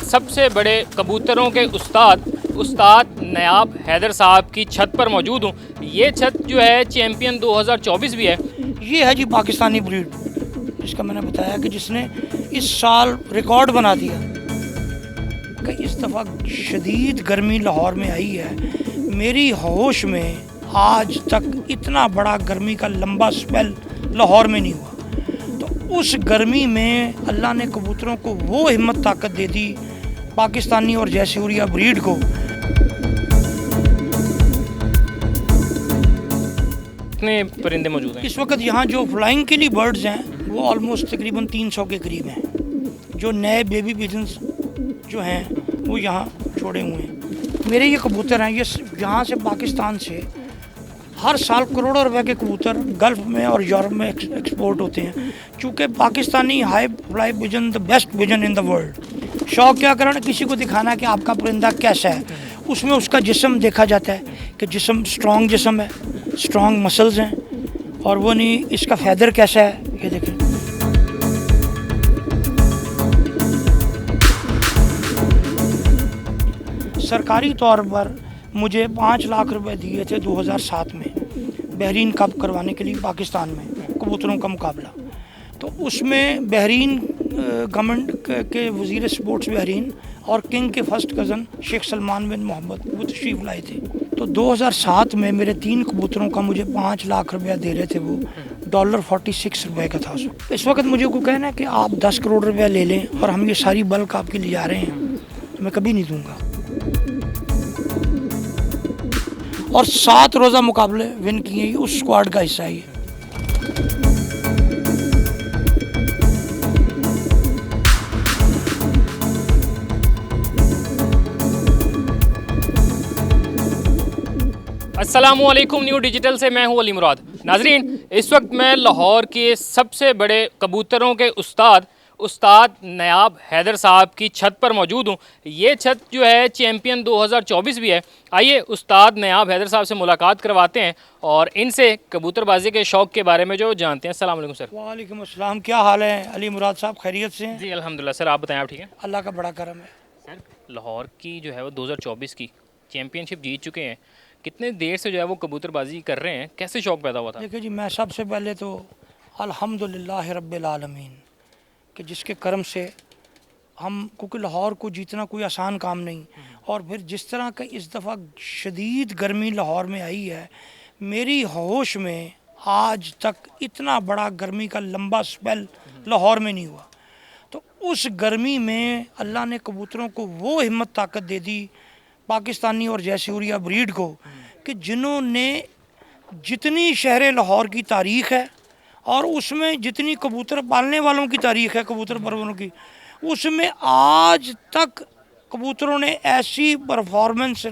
सबसे बड़े कबूतरों के उस्ताद नायाब हैदर साहब की छत पर मौजूद हूँ। ये छत जो है चैम्पियन 2024 भी है। ये है जी पाकिस्तानी ब्रीड, जिसका मैंने बताया कि जिसने इस साल रिकॉर्ड बना दिया कि इस दफ़ा शदीद गर्मी लाहौर में आई है। मेरी होश में आज तक इतना बड़ा गर्मी का लंबा स्पेल लाहौर में नहीं हुआ। तो उस गर्मी में अल्लाह ने कबूतरों को वो हिम्मत ताकत दे दी, पाकिस्तानी और जयसूरिया ब्रीड को। कितने परिंदे मौजूद हैं इस वक्त यहाँ जो फ्लाइंग के लिए बर्ड्स हैं वो ऑलमोस्ट तकरीबन 300 के करीब हैं। जो नए बेबी पिजन्स जो हैं वो यहाँ छोड़े हुए हैं। मेरे ये कबूतर हैं, ये यहाँ से पाकिस्तान से हर साल करोड़ों रुपए के कबूतर गल्फ़ में और यूरोप में एक्सपोर्ट होते हैं। चूँकि Pakistani high fly pigeon the best pigeon in the world. शौक क्या करना, किसी को दिखाना कि आपका परिंदा कैसा है। उसमें उसका जिस्म देखा जाता है कि जिस्म स्ट्रॉन्ग जिस्म है, स्ट्रॉन्ग मसल्स हैं, और वो नहीं इसका फैदर कैसा है। ये देखें, सरकारी तौर पर मुझे 5 लाख रुपए दिए थे 2007 में बहरीन कप करवाने के लिए पाकिस्तान में कबूतरों का मुकाबला। तो उसमें बहरीन गवर्नमेंट के वज़ीर स्पोर्ट्स बहरीन और किंग के फर्स्ट कज़न शेख सलमान बिन मोहम्मद वो तशरीफ़ लाए थे। तो 2007 में मेरे 3 कबूतरों का मुझे 5 लाख रुपया दे रहे थे। वो $46 रुपये का था उस वक्त। इस वक्त मुझे को कहना है कि आप 10 करोड़ रुपया ले लें और हम ये सारी बल्क आपके लिए जा रहे हैं, तो मैं कभी नहीं दूँगा। और 7 रोज़ा मुकाबले विन किए, उस स्क्वाड का हिस्सा ही है। अस्सलामुअलैकुम, न्यू डिजिटल से मैं हूँ अली मुराद। नाजरीन, इस वक्त मैं लाहौर के सबसे बड़े कबूतरों के उस्ताद नायाब हैदर साहब की छत पर मौजूद हूँ। ये छत जो है चैम्पियन 2024 भी है। आइए उस्ताद नायाब हैदर साहब से मुलाकात करवाते हैं और इनसे कबूतरबाजी के शौक़ के बारे में जो जानते हैं। अस्सलाम वालेकुम सर। वालेकुम अस्सलाम, क्या हाल है अली मुराद साहब, खैरियत से हैं? जी अल्हम्दुलिल्लाह सर, आप बताएं आप ठीक हैं? अल्लाह का बड़ा करम है। सर, लाहौर की जो है वो 2024 की चैम्पियनशिप जीत चुके हैं। कितने देर से जो है वो कबूतरबाजी कर रहे हैं, कैसे शौक़ पैदा हुआ था? देखिए जी, मैं सबसे पहले तो अल्हम्दुलिल्लाह रब्बिल आलमीन कि जिसके करम से हम, क्योंकि लाहौर को जीतना कोई आसान काम नहीं, और फिर जिस तरह का इस दफ़ा शदीद गर्मी लाहौर में आई है, मेरी होश में आज तक इतना बड़ा गर्मी का लंबा स्पेल लाहौर में नहीं हुआ। तो उस गर्मी में अल्लाह ने कबूतरों को वो हिम्मत ताकत दे दी, पाकिस्तानी और जयसूरिया ब्रीड को, कि जिन्होंने जितनी शहर लाहौर की तारीख़ है और उसमें जितनी कबूतर पालने वालों की तारीख़ है, कबूतर परवरों की, उसमें आज तक कबूतरों ने ऐसी परफॉर्मेंस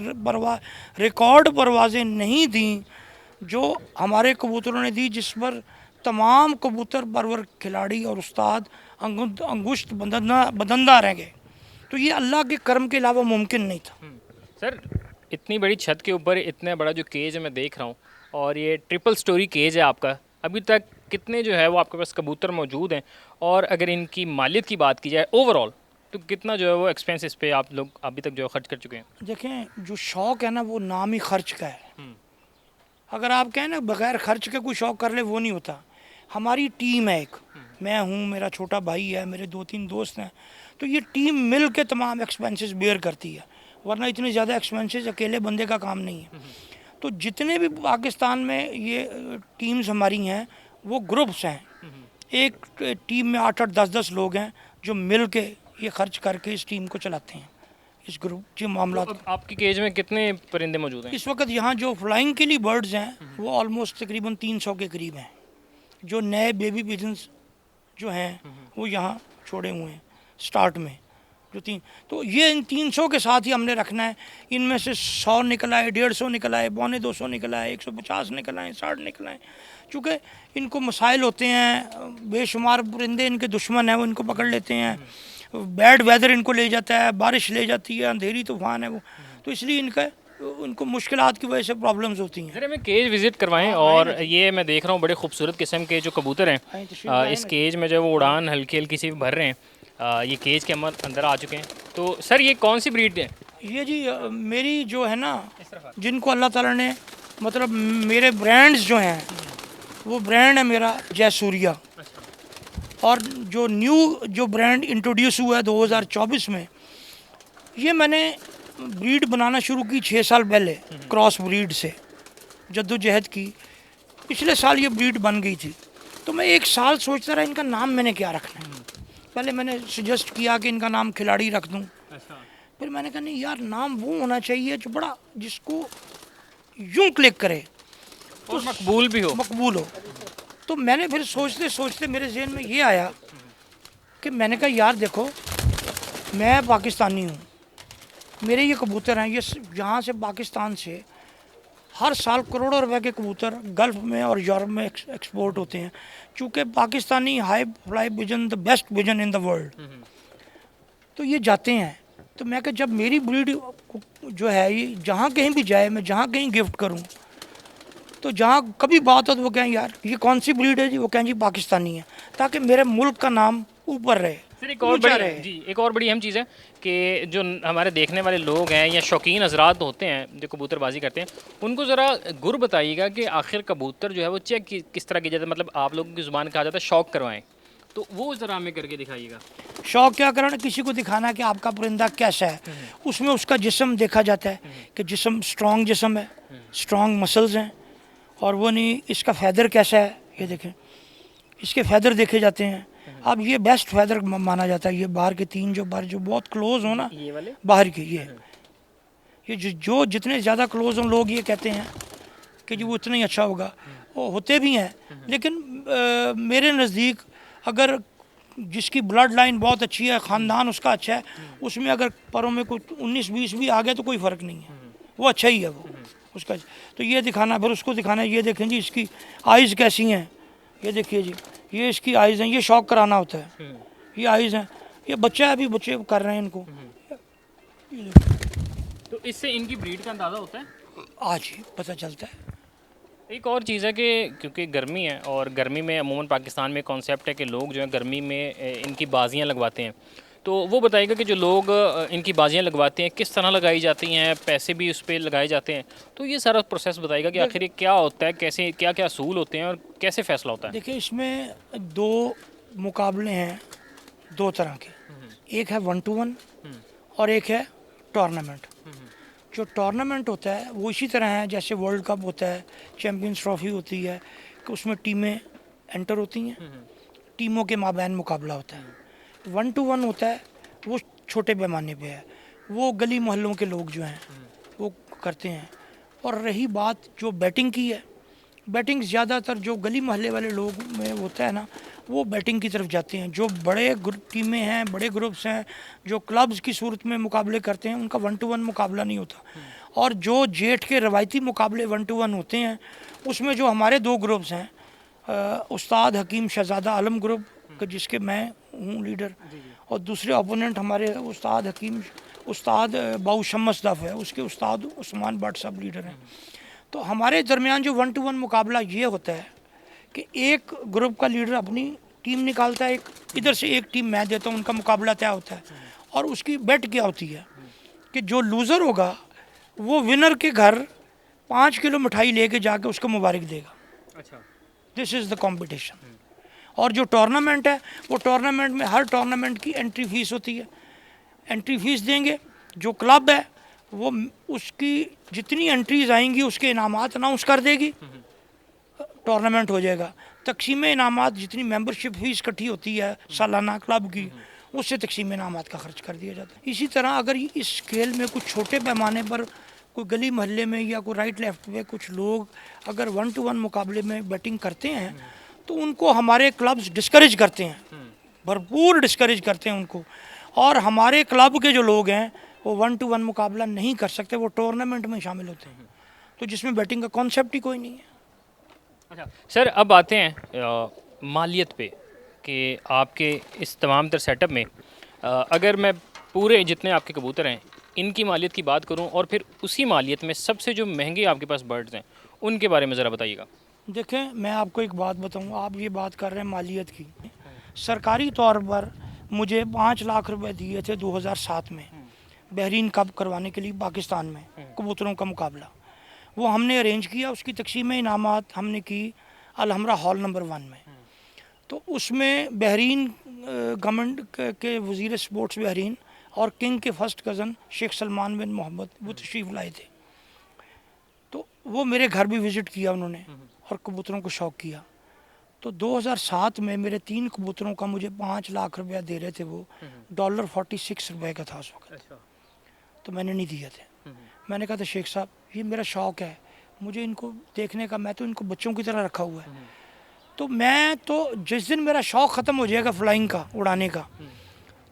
रिकॉर्ड परवाज़ें नहीं दी जो हमारे कबूतरों ने दी, जिस पर तमाम कबूतर परवर खिलाड़ी और उस्ताद अंगुश्त बदंदा रह गए। तो ये अल्लाह के करम के अलावा मुमकिन नहीं था। सर, इतनी बड़ी छत के ऊपर इतना बड़ा जो केज है मैं देख रहा हूँ, और ये ट्रिपल स्टोरी केज है आपका। अभी तक कितने जो है वो आपके पास कबूतर मौजूद हैं, और अगर इनकी मालियत की बात की जाए ओवरऑल, तो कितना जो है वो एक्सपेंस इस पे आप लोग अभी तक जो खर्च कर चुके हैं? देखें, जो शौक़ है ना वो नाम ही खर्च का है। अगर आप कहें ना बग़ैर खर्च के कोई शौक़ कर ले, वो नहीं होता। हमारी टीम है एक, मैं हूँ, मेरा छोटा भाई है, मेरे 2-3 दोस्त हैं। तो ये टीम मिल के तमाम एक्सपेंसेस बेयर करती है, वरना इतने ज़्यादा एक्सपेंसेस अकेले बंदे का काम नहीं है। तो जितने भी पाकिस्तान में ये टीम्स हमारी हैं वो ग्रुप्स हैं। एक टीम में 8-8, 10-10 लोग हैं जो मिल के ये खर्च करके इस टीम को चलाते हैं, इस ग्रुप के मामला। तो आपकी केज में कितने परिंदे मौजूद हैं? इस वक्त यहाँ जो फ्लाइंग के लिए बर्ड्स हैं वो ऑलमोस्ट तकरीबन 300 के करीब हैं। जो नए बेबी पिजन्स जो हैं वो यहाँ छोड़े हुए हैं स्टार्ट में, जो 3। तो ये इन 300 के साथ ही हमने रखना है। इनमें से 100 निकल आए, 150 निकल आए, 250 निकल आए, 150 निकल आए, 60 निकल आए। चूँकि इनको मसाइल होते हैं, बेशुमार परिंदे इनके दुश्मन हैं, वो इनको पकड़ लेते हैं। बैड वेदर इनको ले जाता है, बारिश ले जाती है, अंधेरी तूफान है वो, तो इसलिए उनको मुश्किलात की वजह से प्रॉब्लम्स होती हैं। जरा मैं केज विज़िट करवाएं। और ये मैं देख रहा हूँ बड़े खूबसूरत किस्म के जो कबूतर हैं, इस केज में जो वो उड़ान हल्की हल्की सी भर रहे हैं। ये केज के अंदर आ चुके हैं। तो सर ये कौन सी ब्रीड है? ये जी मेरी जो है ना, जिनको अल्लाह ताला ने मतलब मेरे ब्रांड्स जो हैं, वो ब्रांड है मेरा जयसूर्या। और जो न्यू जो ब्रांड इंट्रोड्यूस हुआ है 2024 में, ये मैंने ब्रीड बनाना शुरू की 6 साल पहले, क्रॉस ब्रीड से जद्दोजहद की। पिछले साल ये ब्रीड बन गई थी। तो मैं 1 साल सोचता रहा इनका नाम मैंने क्या रखना है। पहले मैंने सजेस्ट किया कि इनका नाम खिलाड़ी रख दूं। फिर मैंने कहा नहीं यार, नाम वो होना चाहिए जो बड़ा जिसको यूं क्लिक करे तो मकबूल भी हो। मकबूल हो। तो मैंने फिर सोचते सोचते मेरे जहन में ये आया कि मैंने कहा यार देखो, मैं पाकिस्तानी हूँ, मेरे ये कबूतर हैं, ये यहाँ से पाकिस्तान से हर साल करोड़ों रुपए के कबूतर गल्फ़ में और यूरोप में एक्सपोर्ट होते हैं। चूँकि Pakistani high fly pigeon the best pigeon in the world, तो ये जाते हैं। तो मैं कहा जब मेरी ब्रीड जो है ये जहाँ कहीं भी जाए, मैं जहाँ कहीं गिफ्ट करूँ, तो जहाँ कभी बात हो तो वो कहें यार ये कौन सी ब्रीड है जी, वो कहें जी पाकिस्तानी है, ताकि मेरे मुल्क का नाम ऊपर रहे। सर एक और बड़ी अहम चीज़ है कि जो हमारे देखने वाले लोग हैं या शौकीन हजरात होते हैं जो कबूतरबाजी करते हैं, उनको ज़रा गुर बताइएगा कि आखिर कबूतर जो है वो चेक किस तरह की जाता है। मतलब आप लोगों की ज़ुबान कहा जाता है शौक करवाएं, तो वो ज़रा हमें करके दिखाइएगा। शौक क्या करना, किसी को दिखाना कि आपका परिंदा कैसा है। उसमें उसका जिस्म देखा जाता है कि जिस्म स्ट्रॉन्ग जिस्म है, स्ट्रॉन्ग मसल्स हैं, और वो नहीं इसका फैदर कैसा है, ये देखें इसके फैदर देखे जाते हैं। अब ये बेस्ट फैदर माना जाता है। ये बाहर के 3 जो बाहर जो बहुत क्लोज हो ना, ये वाले बाहर के ये जो जितने ज़्यादा क्लोज हों लोग ये कहते हैं कि जी वो उतना ही अच्छा होगा। वो होते भी हैं, लेकिन मेरे नज़दीक अगर जिसकी ब्लड लाइन बहुत अच्छी है, ख़ानदान उसका अच्छा है, उसमें अगर परों में कुछ 19-20 भी आ गया तो कोई फ़र्क नहीं है, वो अच्छा ही है वो उसका। तो ये दिखाना, फिर उसको दिखाना, ये देखें जी इसकी आइज़ कैसी हैं, ये देखिए जी ये इसकी आइज़ हैं, ये शौक कराना होता है। ये आइज़ हैं, ये बच्चा है, अभी बच्चे कर रहे हैं इनको। तो इससे इनकी ब्रीड का अंदाज़ा होता है, आज ही पता चलता है। एक और चीज़ है कि क्योंकि गर्मी है, और गर्मी में अमूमन पाकिस्तान में कॉन्सेप्ट है कि लोग जो है गर्मी में इनकी बाजियाँ लगवाते हैं। तो वो बताइएगा कि जो लोग इनकी बाजियाँ लगवाते हैं किस तरह लगाई जाती हैं, पैसे भी उस पर लगाए जाते हैं, तो ये सारा प्रोसेस बताइएगा कि आखिर ये क्या होता है, कैसे क्या क्या असूल होते हैं और कैसे फ़ैसला होता है। देखिए इसमें 2 मुकाबले हैं 2 तरह के, एक है 1 to 1 और एक है टूर्नामेंट। जो टूर्नामेंट होता है वो इसी तरह है जैसे वर्ल्ड कप होता है, चैम्पियंस ट्रॉफी होती है, कि उसमें टीमें एंटर होती हैं, टीमों के माबैन मुकाबला होता है। 1 to 1 होता है, वो छोटे पैमाने पे है, वो गली मोहल्लों के लोग जो हैं वो करते हैं। और रही बात जो बैटिंग की है, बैटिंग ज़्यादातर जो गली मोहल्ले वाले लोग में होता है ना, वो बैटिंग की तरफ जाते हैं। जो बड़े टीमें हैं, बड़े ग्रुप्स हैं, जो क्लब्स की सूरत में मुकाबले करते हैं, उनका 1 to 1 मुकाबला नहीं होता। और जो जेठ के रवायती मुकाबले 1 to 1 होते हैं, उसमें जो हमारे 2 ग्रुप्स हैं, उस्ताद हकीम शहजादा आलम ग्रुप जिसके मैं हूँ लीडर, और दूसरे ओपोनेंट हमारे उस्ताद बाऊ शम्स दफ है, उसके उस्ताद उस्मान भट्ट साहब लीडर हैं। तो हमारे दरमियान जो 1 to 1 मुकाबला ये होता है कि एक ग्रुप का लीडर अपनी टीम निकालता है, एक इधर से एक टीम मैं देता हूँ, उनका मुकाबला तय होता है। और उसकी बेट क्या होती है कि जो लूज़र होगा वो विनर के घर 5 किलो मिठाई लेके जाके उसको मुबारक देगा। अच्छा, दिस इज़ द कॉम्पिटिशन। और जो टूर्नामेंट है, वो टूर्नामेंट में हर टूर्नामेंट की एंट्री फीस होती है, एंट्री फीस देंगे। जो क्लब है वो उसकी जितनी एंट्रीज आएंगी उसके इनामात अनाउंस कर देगी, टूर्नामेंट हो जाएगा। तकसीम इनामात जितनी मेंबरशिप फीस इकट्ठी होती है सालाना क्लब की, उससे तकसीम इनामात का खर्च कर दिया जाता है। इसी तरह अगर इस स्केल में कुछ छोटे पैमाने पर कोई गली मोहल्ले में या कोई राइट लेफ्ट में कुछ लोग अगर 1 to 1 मुकाबले में बैटिंग करते हैं, तो उनको हमारे क्लब्स डिस्करेज करते हैं, भरपूर डिस्करेज करते हैं उनको। और हमारे क्लब के जो लोग हैं वो 1 to 1 मुकाबला नहीं कर सकते, वो टूर्नामेंट में शामिल होते हैं, तो जिसमें बैटिंग का कॉन्सेप्ट ही कोई नहीं है। अच्छा सर, अब आते हैं मालियत पे कि आपके इस तमाम तर सेटअप में अगर मैं पूरे जितने आपके कबूतर हैं इनकी मालियत की बात करूं, और फिर उसी मालियत में सबसे जो महंगे आपके पास बर्ड्स हैं उनके बारे में ज़रा बताइएगा। देखें मैं आपको एक बात बताऊं, आप ये बात कर रहे हैं मालियत की, सरकारी तौर पर मुझे 5 लाख रुपए दिए थे 2007 में बहरीन कप करवाने के लिए पाकिस्तान में कबूतरों का मुकाबला। वो हमने अरेंज किया, उसकी तकसीम इनामात हमने की अलहमरा हॉल नंबर 1 में। तो उसमें बहरीन गवर्नमेंट के वज़ीर स्पोर्ट्स बहरीन और किंग के फर्स्ट कज़न शेख सलमान बिन मोहम्मद वो तशरीफ़ लाए थे। तो वो मेरे घर भी विज़िट किया उन्होंने और कबूतरों को शौक़ किया। तो 2007 में मेरे 3 कबूतरों का मुझे 5 लाख रुपया दे रहे थे वो, $46 रुपए का था उस वक्त। तो मैंने नहीं दिए थे। मैंने कहा था शेख साहब ये मेरा शौक़ है, मुझे इनको देखने का, मैं तो इनको बच्चों की तरह रखा हुआ है। तो मैं तो जिस दिन मेरा शौक़ ख़त्म हो जाएगा फ्लाइंग का, उड़ाने का,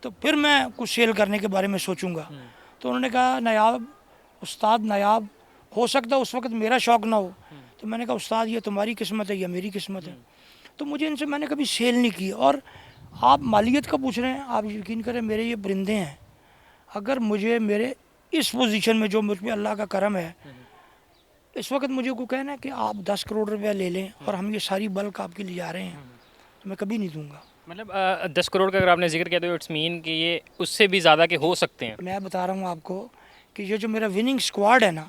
तो फिर मैं कुछ सेल करने के बारे में सोचूंगा। तो उन्होंने कहा नायाब उस्ताद नायाब, हो सकता है उस वक्त मेरा शौक़ ना हो। तो मैंने कहा उस्ताद ये तुम्हारी किस्मत है या मेरी किस्मत है। तो मुझे इनसे मैंने कभी सेल नहीं की। और आप मालियत का पूछ रहे हैं, आप यकीन करें मेरे ये परिंदे हैं, अगर मुझे मेरे इस पोजीशन में जो मुझ पर अल्लाह का करम है, इस वक्त मुझे को कहना है कि आप 10 करोड़ रुपया ले लें और हम ये सारी बल्क आपके लिए जा रहे हैं, तो मैं कभी नहीं दूंगा। मतलब 10 करोड़ का अगर आपने जिक्र किया तो इट्स मीन कि ये उससे भी ज़्यादा के हो सकते हैं। मैं बता रहा हूँ आपको कि ये जो मेरा विनिंग स्क्वाड है ना,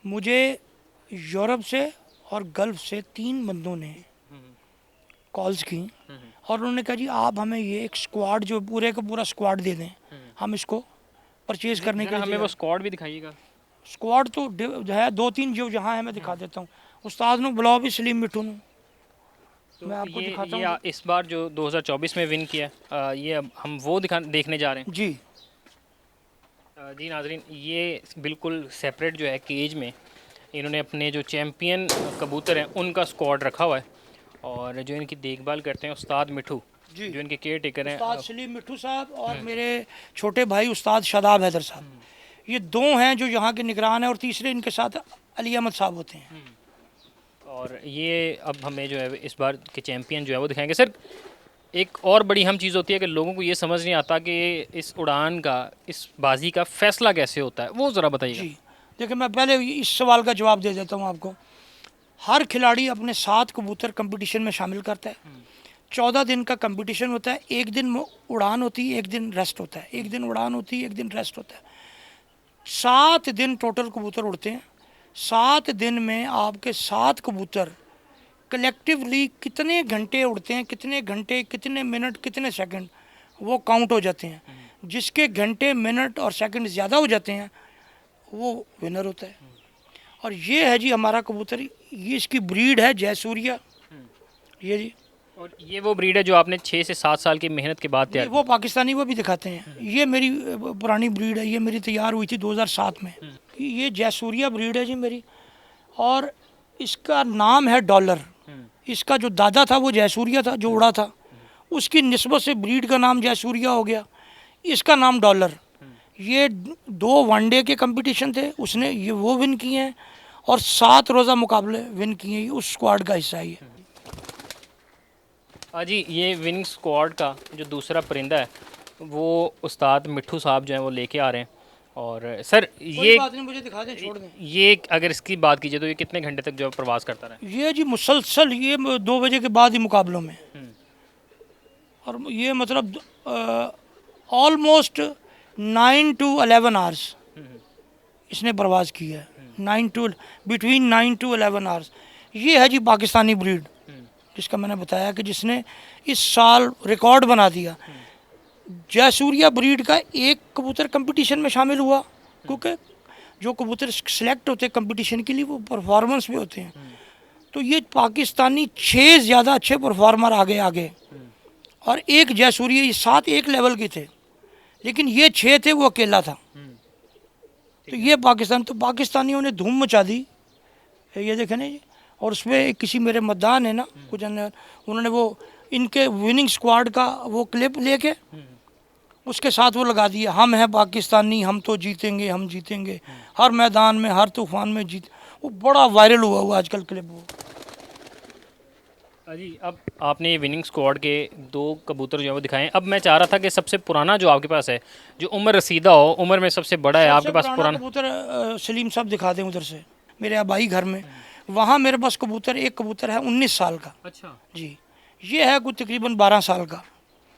मुझे यूरोप से और गल्फ से 3 बंदों ने कॉल्स की और उन्होंने कहा जी आप हमें ये एक स्क्वाड जो पूरे का पूरा स्क्वाड दे दें, हम इसको परचेज करने के लिए। हमें वो स्क्वाड भी दिखाइएगा। स्क्वाड तो जो है 2-3 जो जहाँ है मैं दिखा देता हूँ। उस्ताद नु बुलाओ भी सलीम मिठू नु, तो मैं आपको दिखाता ये हूँ। इस बार जो 2024 में विन किया ये अब हम वो देखने जा रहे हैं। जी जी नाजरीन, ये बिल्कुल सेपरेट जो है केज में इन्होंने अपने जो चैम्पियन कबूतर हैं उनका स्क्वाड रखा हुआ है और जो इनकी देखभाल करते हैं उस्ताद मिठू जी, जो इनके केयर टेकर हैं। उस्ताद सलीम मिठू साहब और मेरे छोटे भाई उस्ताद शादाब हैदर साहब, ये 2 हैं जो यहाँ के निगरान हैं और तीसरे इनके साथ अली अहमद साहब होते हैं। और ये अब हमें जो है इस बार के चैम्पियन जो है वो दिखाएंगे। सर एक और बड़ी अहम चीज़ होती है कि लोगों को ये समझ नहीं आता कि इस उड़ान का, इस बाजी का फैसला कैसे होता है, वो ज़रा बताइएगा। जी देखिए, मैं पहले इस सवाल का जवाब दे देता हूँ आपको। हर खिलाड़ी अपने 7 कबूतर कंपटीशन में शामिल करता है। 14 दिन का कंपटीशन होता है, एक दिन उड़ान होती है, एक दिन रेस्ट होता है, एक दिन उड़ान होती है, एक दिन रेस्ट होता है। 7 दिन टोटल कबूतर उड़ते हैं। 7 दिन में आपके 7 कबूतर कलेक्टिवली कितने घंटे उड़ते हैं, कितने घंटे, कितने मिनट, कितने सेकंड, वो काउंट हो जाते हैं। जिसके घंटे, मिनट और सेकंड ज़्यादा हो जाते हैं वो विनर होता है। और ये है जी हमारा कबूतर, ये इसकी ब्रीड है जयसूर्या, ये जी। और ये वो ब्रीड है जो आपने 6 से 7 साल की मेहनत के बाद तैयार वो पाकिस्तानी वो भी दिखाते हैं। ये मेरी पुरानी ब्रीड है, ये मेरी तैयार हुई थी 2007 में। ये जयसूर्या ब्रीड है जी मेरी, और इसका नाम है डॉलर। इसका जो दादा था वो जयसूर्या था जो उड़ा था, उसकी निस्बत से ब्रीड का नाम जयसूर्या हो गया, इसका नाम डॉलर। ये 2 वनडे के कंपटीशन थे, उसने ये वो विन किए हैं और 7 रोज़ा मुकाबले विन किए हैं, उस स्क्वाड का हिस्सा ही है। जी ये विनिंग स्क्वाड का जो दूसरा परिंदा है वो उस्ताद मिठू साहब जो हैं वो लेके आ रहे हैं। और सर ये बात नहीं, मुझे दिखा दें, छोड़ दें। ये अगर इसकी बात कीजिए तो ये कितने घंटे तक जो प्रवास करता रहा? ये जी मुसलसल ये 2 बजे के बाद ही मुकाबलों में, और ये मतलब ऑलमोस्ट 9 to 11 आवर्स इसने प्रवास किया है। 9 to 11 आवर्स। ये है जी पाकिस्तानी ब्रीड जिसका मैंने बताया कि जिसने इस साल रिकॉर्ड बना दिया। जयसूर्या ब्रीड का एक कबूतर कंपटीशन में शामिल हुआ, क्योंकि जो कबूतर सेलेक्ट होते हैं कंपटीशन के लिए वो परफॉर्मेंस में होते हैं। तो ये पाकिस्तानी 6 ज़्यादा अच्छे परफॉर्मर आगे, और एक जयसूर्या, ये 7 एक लेवल के थे, लेकिन ये 6 थे, वो अकेला था। तो ये पाकिस्तानियों ने धूम मचा दी, ये देखें ना जी। और उसमें किसी मेरे मद्दान है ना कुछ, उन्होंने वो इनके विनिंग स्क्वाड का वो क्लिप लेके उसके साथ वो लगा दिया, हम हैं पाकिस्तानी, हम तो जीतेंगे, हम जीतेंगे, हर मैदान में, हर तूफान में जीत। वो बड़ा वायरल हुआ आजकल क्लिप वो। जी अब आपने ये विनिंग स्क्वाड के 2 कबूतर जो है वो दिखाएं। अब मैं चाह रहा था कि सबसे पुराना जो आपके पास है, जो उम्र रसीदा हो, उम्र में सबसे बड़ा है आपके पास पुराना कबूतर, सलीम साहब दिखा दें उधर से, मेरे आबाई घर में, वहाँ मेरे पास कबूतर, एक कबूतर है 19 साल का। अच्छा जी, ये है कुछ तकरीबन 12 साल का।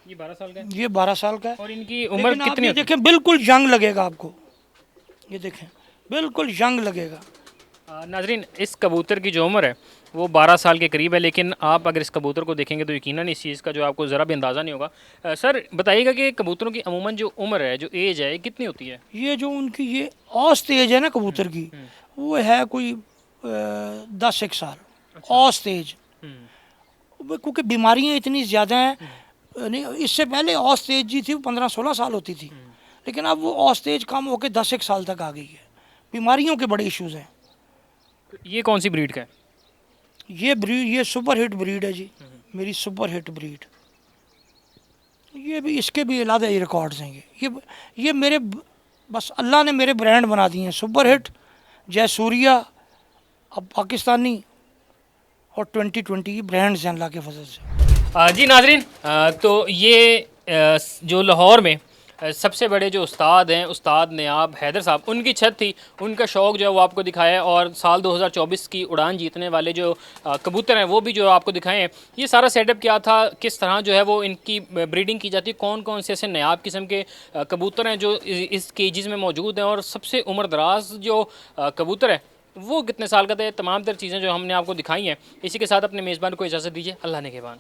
ये 12 साल का है। ये 12 साल का है। और इनकी उम्र लेकिन आप कितनी ये होती है? देखें बिल्कुल यंग लगेगा आपको, ये देखें बिल्कुल यंग लगेगा। नाजरीन, इस कबूतर की जो उम्र है वो 12 साल के करीब है, लेकिन आप अगर इस कबूतर को देखेंगे तो यकीनन इस चीज़ का जो आपको ज़रा भी अंदाज़ा नहीं होगा। सर बताइएगा कि कबूतरों की अमूमन जो उम्र है, जो एज है, ये कितनी होती है? ये जो उनकी ये औसत एज है ना कबूतर की, वो है कोई 10 एक साल औसत एज। क्योंकि बीमारियां इतनी ज़्यादा हैं, नहीं इससे पहले औसत एज जी थी वो 15-16 साल होती थी, लेकिन अब वो औसत एज कम होकर 10 एक साल तक आ गई है। बीमारियों के बड़े इश्यूज हैं। ये कौन सी ब्रीड का है? ये ब्रीड ये सुपर हिट ब्रीड है जी, मेरी सुपर हिट ब्रीड। ये भी इसके भी अलग ही रिकॉर्ड्स हैं। ये मेरे बस अल्लाह ने मेरे ब्रांड बना दिए हैं, सुपर हिट, जयसूर्या, अब पाकिस्तानी और 2020 की ब्रांड्स हैं अल्लाह के फजल से। जी नाजरीन, तो ये जो लाहौर में सबसे बड़े जो उस्ताद हैं, उस्ताद नयाब हैदर साहब, उनकी छत थी, उनका शौक़ जो है वो आपको दिखाया है, और साल 2024 की उड़ान जीतने वाले जो कबूतर हैं वो भी जो आपको दिखाए हैं। ये सारा सेटअप क्या था, किस तरह जो है वो इनकी ब्रीडिंग की जाती है, कौन कौन से ऐसे नयाब किस्म के कबूतर हैं जो इस केजेस में मौजूद हैं, और सबसे उम्र दराज जो कबूतर है वो कितने साल का था, तमाम तर चीज़ें जो हमने आपको दिखाई हैं। इसी के साथ अपने मेज़बान को इजाज़त दीजिए। अल्लाह ने के बाद।